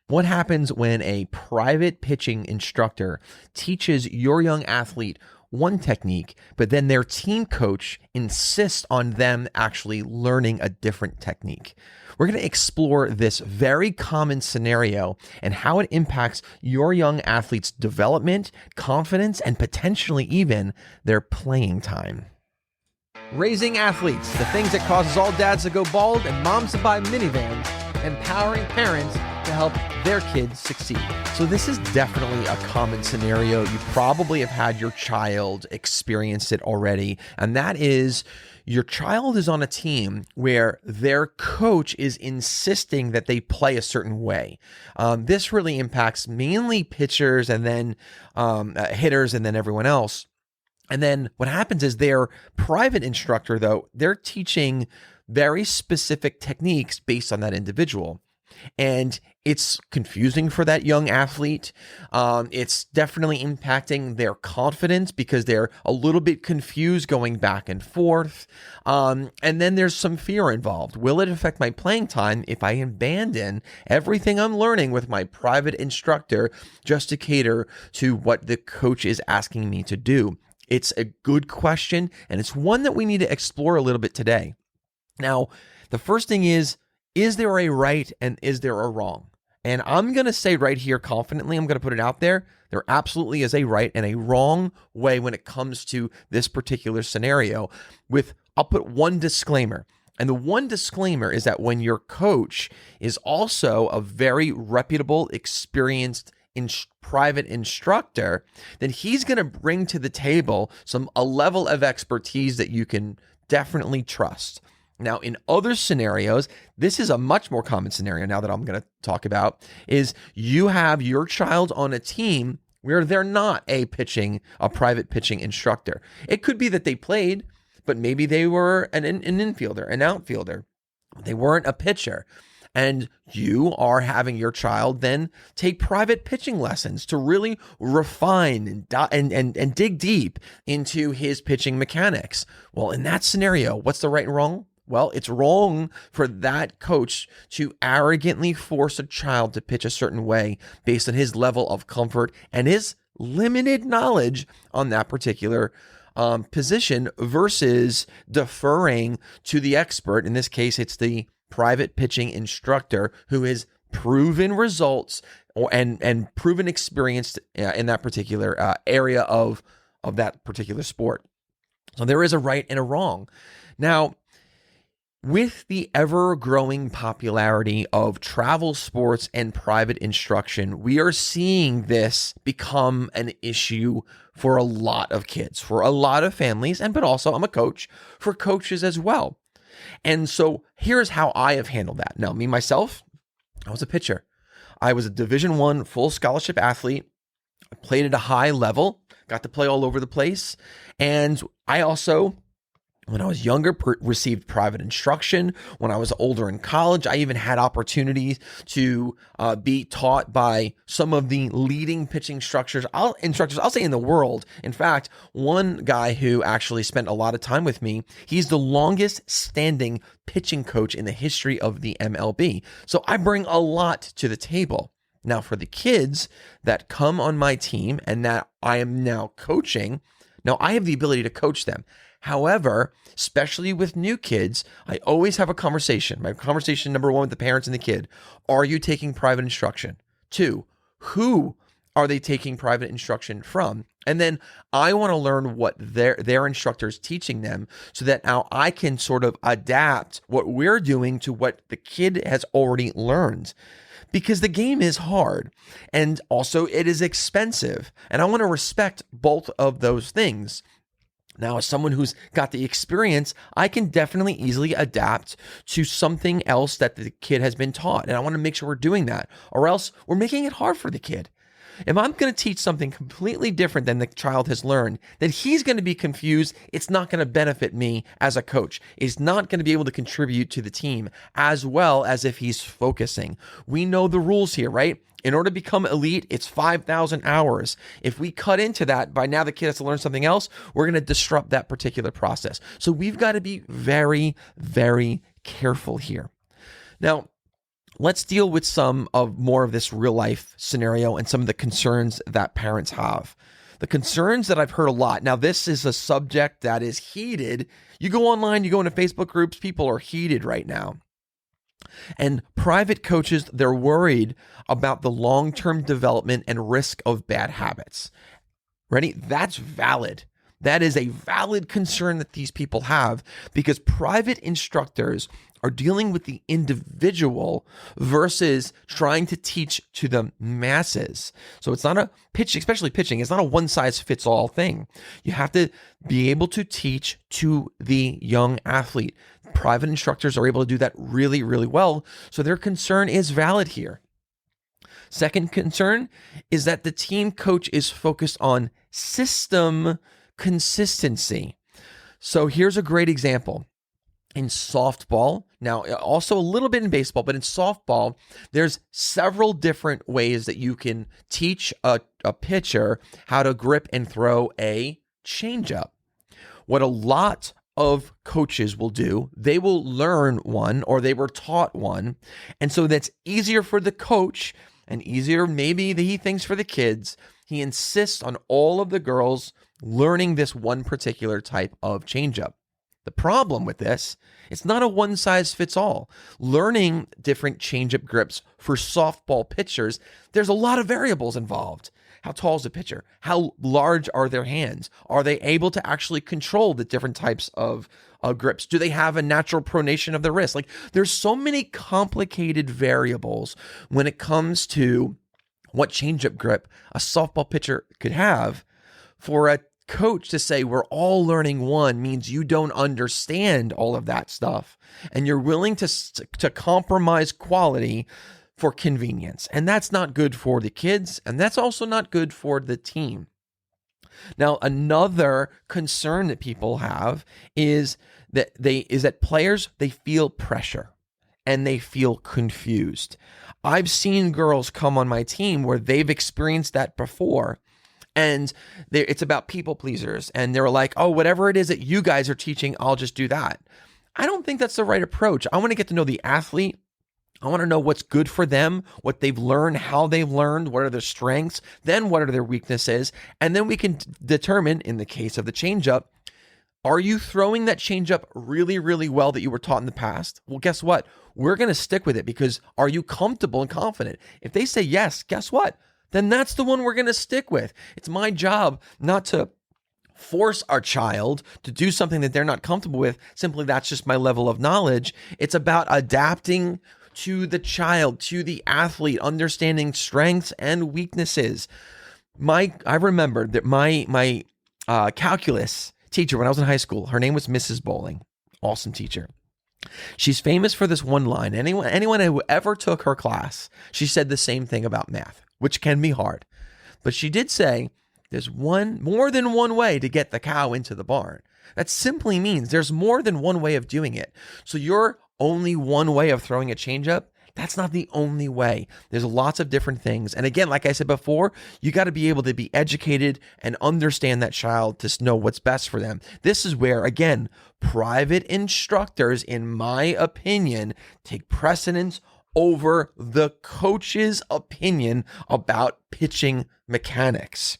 What happens when a private pitching instructor teaches your young athlete one technique, but then their team coach insists on them actually learning a different technique? We're going to explore this very common scenario and how it impacts your young athlete's development, confidence, and potentially even their playing time. Raising athletes, the things that causes all dads to go bald and moms to buy minivans, empowering parents to help their kids succeed. So this is definitely a common scenario. You probably have had your child experience it already, and that is your child is on a team where their coach is insisting that they play a certain way. This really impacts mainly pitchers and then hitters and then everyone else. And then what happens is their private instructor, though, they're teaching very specific techniques based on that individual. And it's confusing for that young athlete. It's definitely impacting their confidence because they're a little bit confused going back and forth. And then there's some fear involved. Will it affect my playing time if I abandon everything I'm learning with my private instructor just to cater to what the coach is asking me to do? It's a good question, and it's one that we need to explore a little bit today. Now, the first thing is there a right and is there a wrong? And I'm going to say right here confidently, I'm going to put it out there, there absolutely is a right and a wrong way when it comes to this particular scenario. I'll put one disclaimer. And the one disclaimer is that when your coach is also a very reputable, experienced private instructor, then he's going to bring to the table a level of expertise that you can definitely trust. Now, in other scenarios, this is a much more common scenario now that I'm going to talk about, is you have your child on a team where they're not a private pitching instructor. It could be that they played, but maybe they were an infielder, an outfielder. They weren't a pitcher. And you are having your child then take private pitching lessons to really refine and dig deep into his pitching mechanics. Well, in that scenario, what's the right and wrong? Well, it's wrong for that coach to arrogantly force a child to pitch a certain way based on his level of comfort and his limited knowledge on that particular position versus deferring to the expert. In this case, it's the private pitching instructor who has proven results and proven experience in that particular area of that particular sport. So there is a right and a wrong. Now, with the ever-growing popularity of travel sports and private instruction, we are seeing this become an issue for a lot of kids, for a lot of families, but also I'm a coach, for coaches as well. And so here's how I have handled that. Now, me, myself, I was a pitcher. I was a Division I full scholarship athlete. I played at a high level, got to play all over the place. And I also, when I was younger, received private instruction. When I was older in college, I even had opportunities to be taught by some of the leading pitching instructors, I'll say in the world. In fact, one guy who actually spent a lot of time with me, he's the longest standing pitching coach in the history of the MLB. So I bring a lot to the table. Now, for the kids that come on my team and that I am now coaching, now I have the ability to coach them. However, especially with new kids, I always have a conversation. My conversation number one with the parents and the kid: are you taking private instruction? 2, who are they taking private instruction from? And then I want to learn what their instructor is teaching them so that now I can sort of adapt what we're doing to what the kid has already learned. Because the game is hard and also it is expensive. And I want to respect both of those things. Now, as someone who's got the experience, I can definitely easily adapt to something else that the kid has been taught. And I want to make sure we're doing that, or else we're making it hard for the kid. If I'm going to teach something completely different than the child has learned, then he's going to be confused. It's not going to benefit me as a coach. He's not going to be able to contribute to the team as well as if he's focusing. We know the rules here, right? In order to become elite, it's 5,000 hours. If we cut into that, by now the kid has to learn something else, we're going to disrupt that particular process. So we've got to be very, very careful here. Now, let's deal with some of more of this real life scenario and some of the concerns that parents have. The concerns that I've heard a lot. Now, this is a subject that is heated. You go online, you go into Facebook groups, people are heated right now. And private coaches, they're worried about the long-term development and risk of bad habits. Ready? That's valid. That is a valid concern that these people have, because private instructors are dealing with the individual versus trying to teach to the masses. So it's not a pitch, especially pitching, it's not a one-size-fits-all thing. You have to be able to teach to the young athlete. Private instructors are able to do that really, really well. So their concern is valid here. Second concern is that the team coach is focused on system consistency. So here's a great example. In softball, now also a little bit in baseball, but in softball, there's several different ways that you can teach a pitcher how to grip and throw a changeup. What a lot of coaches will do, they will learn one or they were taught one. And so that's easier for the coach and easier maybe he thinks for the kids. He insists on all of the girls learning this one particular type of changeup. The problem with this, it's not a one-size-fits-all. Learning different changeup grips for softball pitchers, there's a lot of variables involved. How tall is the pitcher? How large are their hands? Are they able to actually control the different types of grips? Do they have a natural pronation of the wrist? Like, there's so many complicated variables when it comes to what changeup grip a softball pitcher could have. For a coach to say we're all learning one means you don't understand all of that stuff, and you're willing to compromise quality for convenience. And that's not good for the kids, and that's also not good for the team. Now, another concern that people have is that players, they feel pressure and they feel confused. I've seen girls come on my team where they've experienced that before. And it's about people pleasers. And they're like, oh, whatever it is that you guys are teaching, I'll just do that. I don't think that's the right approach. I want to get to know the athlete. I want to know what's good for them, what they've learned, how they've learned, what are their strengths, then what are their weaknesses. And then we can determine, in the case of the changeup, are you throwing that changeup really, really well that you were taught in the past? Well, guess what? We're going to stick with it, because are you comfortable and confident? If they say yes, guess what? Then that's the one we're going to stick with. It's my job not to force our child to do something that they're not comfortable with. Simply, that's just my level of knowledge. It's about adapting to the child, to the athlete, understanding strengths and weaknesses. I remember that my calculus teacher when I was in high school, her name was Mrs. Bowling. Awesome teacher. She's famous for this one line. Anyone who ever took her class, she said the same thing about math, which can be hard. But she did say there's more than one way to get the cow into the barn. That simply means there's more than one way of doing it. So your only one way of throwing a changeup, that's not the only way. There's lots of different things. And again, like I said before, you got to be able to be educated and understand that child to know what's best for them. This is where, again, private instructors, in my opinion, take precedence over the coach's opinion about pitching mechanics.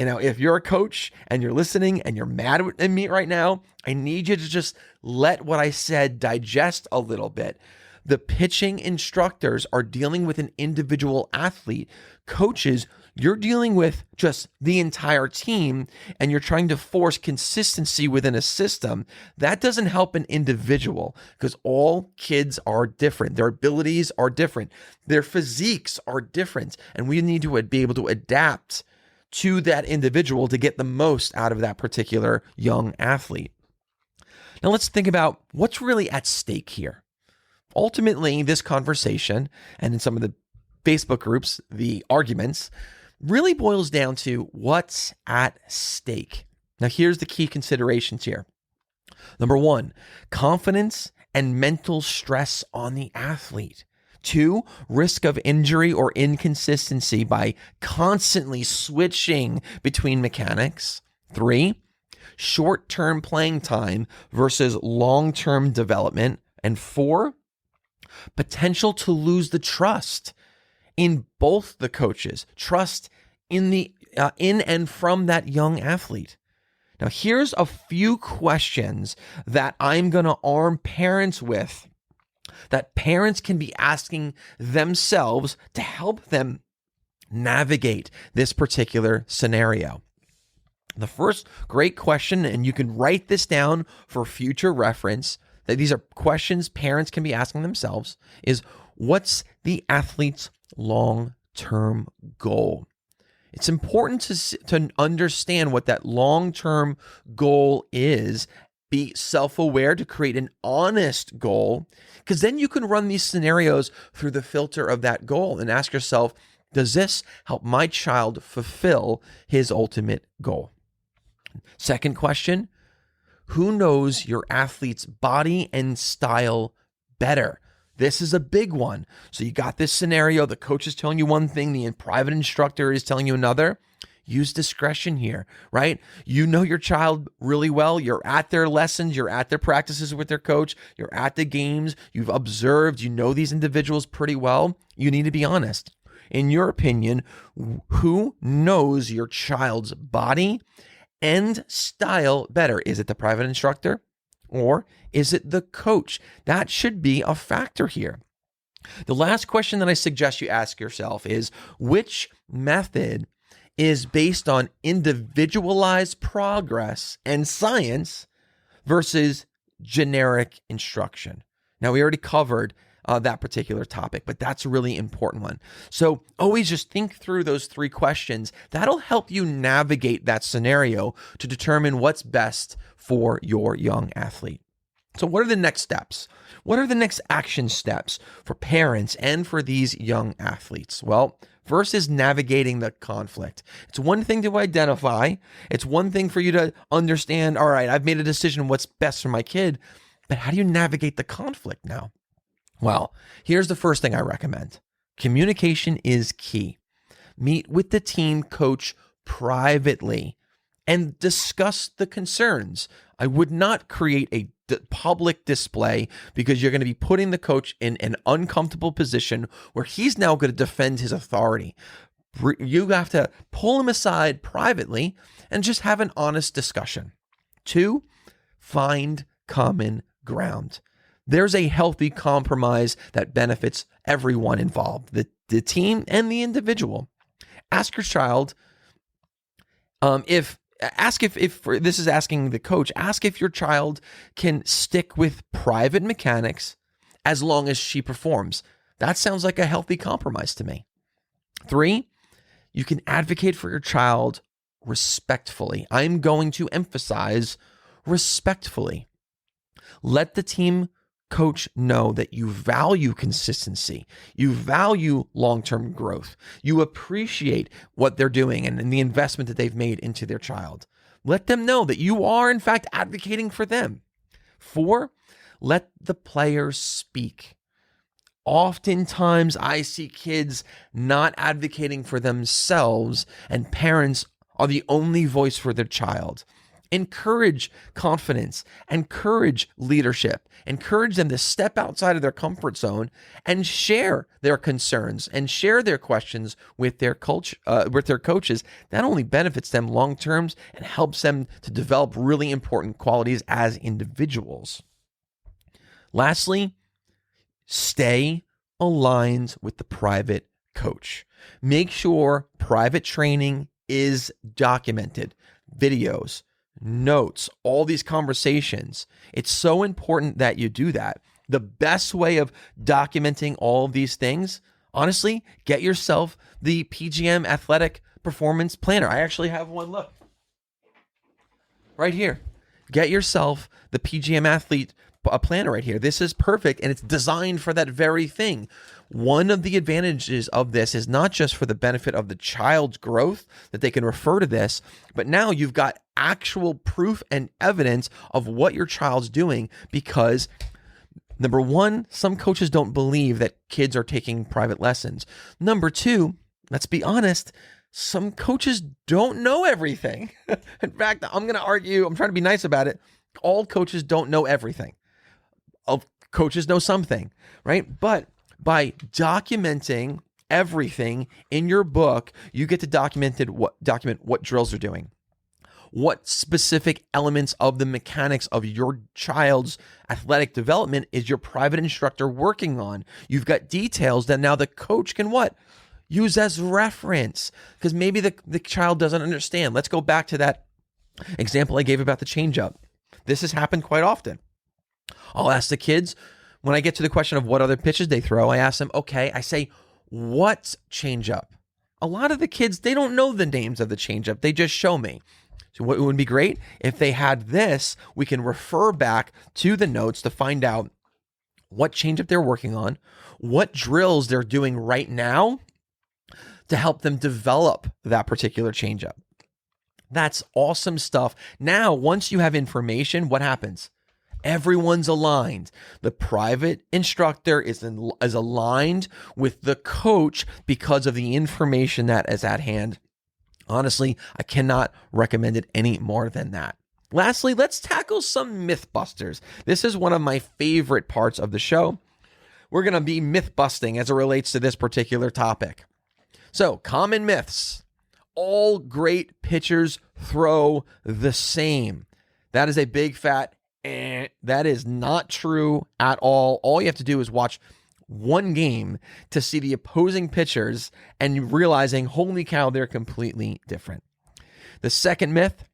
You know, if you're a coach and you're listening and you're mad at me right now, I need you to just let what I said digest a little bit. The pitching instructors are dealing with an individual athlete. Coaches, you're dealing with just the entire team, and you're trying to force consistency within a system. That doesn't help an individual, because all kids are different. Their abilities are different. Their physiques are different, and we need to be able to adapt to that individual to get the most out of that particular young athlete. Now let's think about what's really at stake here. Ultimately, this conversation, and in some of the Facebook groups, the arguments, really boils down to what's at stake. Now, here's the key considerations here. Number one, confidence and mental stress on the athlete. 2, risk of injury or inconsistency by constantly switching between mechanics. 3, short-term playing time versus long-term development. And 4, Potential to lose the trust in both the coaches, trust in the in and from that young athlete. Now, here's a few questions that I'm going to arm parents with, that parents can be asking themselves to help them navigate this particular scenario. The first great question, and you can write this down for future reference, that these are questions parents can be asking themselves, is what's the athlete's long-term goal? It's important to understand what that long-term goal is. Be self-aware to create an honest goal, because then you can run these scenarios through the filter of that goal and ask yourself, does this help my child fulfill his ultimate goal? Second question, who knows your athlete's body and style better? This is a big one. So you got this scenario, the coach is telling you one thing, the private instructor is telling you another. Use discretion here, right? You know your child really well. You're at their lessons. You're at their practices with their coach. You're at the games. You've observed. You know these individuals pretty well. You need to be honest. In your opinion, who knows your child's body and style better? Is it the private instructor or is it the coach? That should be a factor here. The last question that I suggest you ask yourself is, which method is based on individualized progress and science versus generic instruction? Now, we already covered that particular topic, but that's a really important one. So always just think through those three questions. That'll help you navigate that scenario to determine what's best for your young athlete. So what are the next steps? What are the next action steps for parents and for these young athletes? Well, first is navigating the conflict. It's one thing to identify. It's one thing for you to understand, all right, I've made a decision what's best for my kid, but how do you navigate the conflict now? Well, here's the first thing I recommend. Communication is key. Meet with the team coach privately and discuss the concerns. I would not create a public display, because you're going to be putting the coach in an uncomfortable position where he's now going to defend his authority. You have to pull him aside privately and just have an honest discussion. 2, find common ground. There's a healthy compromise that benefits everyone involved, the team and the individual. Ask your child if this is asking the coach, ask if your child can stick with private mechanics as long as she performs. That sounds like a healthy compromise to me. 3, you can advocate for your child respectfully. I'm going to emphasize respectfully. Let the team coach know that you value consistency. You value long-term growth. You appreciate what they're doing and the investment that they've made into their child. Let them know that you are, in fact, advocating for them. 4, let the players speak. Oftentimes, I see kids not advocating for themselves, and parents are the only voice for their child. Encourage confidence, encourage leadership, encourage them to step outside of their comfort zone and share their concerns and share their questions with their coaches. That only benefits them long term and helps them to develop really important qualities as individuals. Lastly, stay aligned with the private coach. Make sure private training is documented, videos, notes, all these conversations. It's so important that you do that. The best way of documenting all of these things, honestly, get yourself the PGM Athletic Performance Planner. I actually have one, look, right here. Get yourself the PGM Athlete Planner right here. This is perfect, and it's designed for that very thing. One of the advantages of this is not just for the benefit of the child's growth, that they can refer to this, but now you've got actual proof and evidence of what your child's doing, because number one, some coaches don't believe that kids are taking private lessons. Number 2, let's be honest, some coaches don't know everything. In fact, I'm going to argue, I'm trying to be nice about it, all coaches don't know everything. Coaches know something, right? But by documenting everything in your book, you get to document what drills they're doing, what specific elements of the mechanics of your child's athletic development is your private instructor working on. You've got details that now the coach can what? Use as reference, because maybe the child doesn't understand. Let's go back to that example I gave about the changeup. This has happened quite often. I'll ask the kids, when I get to the question of what other pitches they throw, I ask them, okay, I say, what's changeup? A lot of the kids, they don't know the names of the changeup. They just show me. So what would be great if they had this, we can refer back to the notes to find out what changeup they're working on, what drills they're doing right now to help them develop that particular changeup. That's awesome stuff. Now, once you have information, what happens? Everyone's aligned. The private instructor is aligned with the coach because of the information that is at hand. Honestly, I cannot recommend it any more than that. Lastly, let's tackle some myth busters. This is one of my favorite parts of the show. We're going to be myth busting as it relates to this particular topic. So, common myths. All great pitchers throw the same. That is a big fat that is not true at all. All you have to do is watch one game to see the opposing pitchers and realizing, holy cow, they're completely different. The second myth,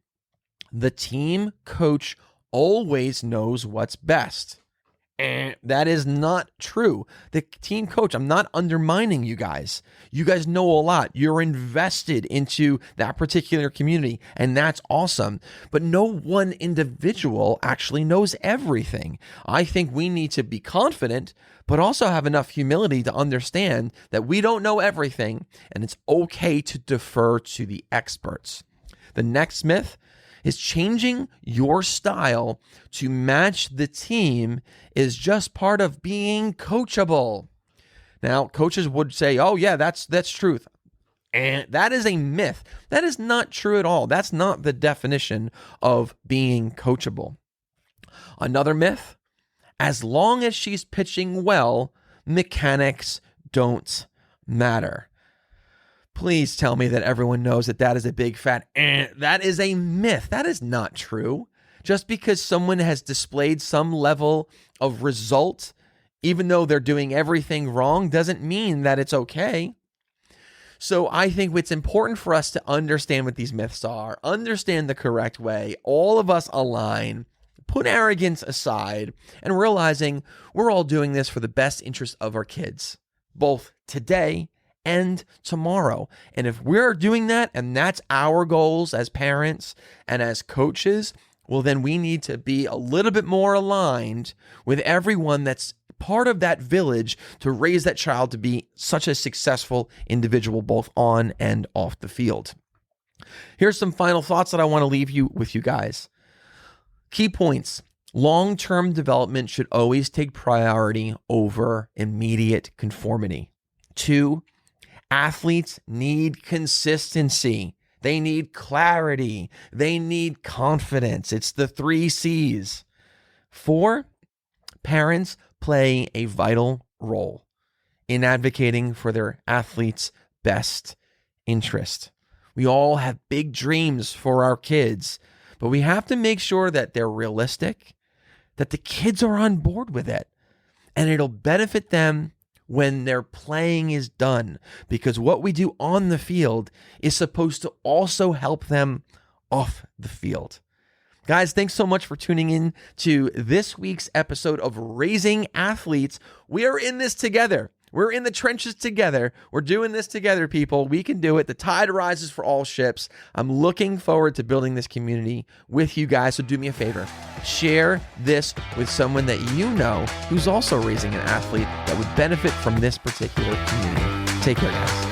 the team coach always knows what's best. That is not true. The team coach, I'm not undermining you guys. You guys know a lot. You're invested into that particular community, and that's awesome. But no one individual actually knows everything. I think we need to be confident, but also have enough humility to understand that we don't know everything, and it's okay to defer to the experts. The next myth is changing your style to match the team is just part of being coachable. Now, coaches would say, oh yeah, that's truth. And that is a myth. That is not true at all. That's not the definition of being coachable. Another myth, as long as she's pitching well, mechanics don't matter. Please tell me that everyone knows that is a big fat that is a myth. That is not true. Just because someone has displayed some level of result, even though they're doing everything wrong, doesn't mean that it's okay. So I think it's important for us to understand what these myths are, understand the correct way, all of us align, put arrogance aside, and realizing we're all doing this for the best interest of our kids, both today and tomorrow. And if we're doing that, and that's our goals as parents and as coaches, well, then we need to be a little bit more aligned with everyone that's part of that village to raise that child to be such a successful individual, both on and off the field. Here's some final thoughts that I want to leave you with, you guys. Key points. Long-term development should always take priority over immediate conformity. 2, athletes need consistency. They need clarity. They need confidence. It's the 3 C's. 4, parents play a vital role in advocating for their athletes' best interest. We all have big dreams for our kids, but we have to make sure that they're realistic, that the kids are on board with it, and it'll benefit them when their playing is done, because what we do on the field is supposed to also help them off the field. Guys, thanks so much for tuning in to this week's episode of Raising Athletes. We are in this together. We're in the trenches together. We're doing this together, people. We can do it. The tide rises for all ships. I'm looking forward to building this community with you guys. So do me a favor. Share this with someone that you know who's also raising an athlete that would benefit from this particular community. Take care, guys.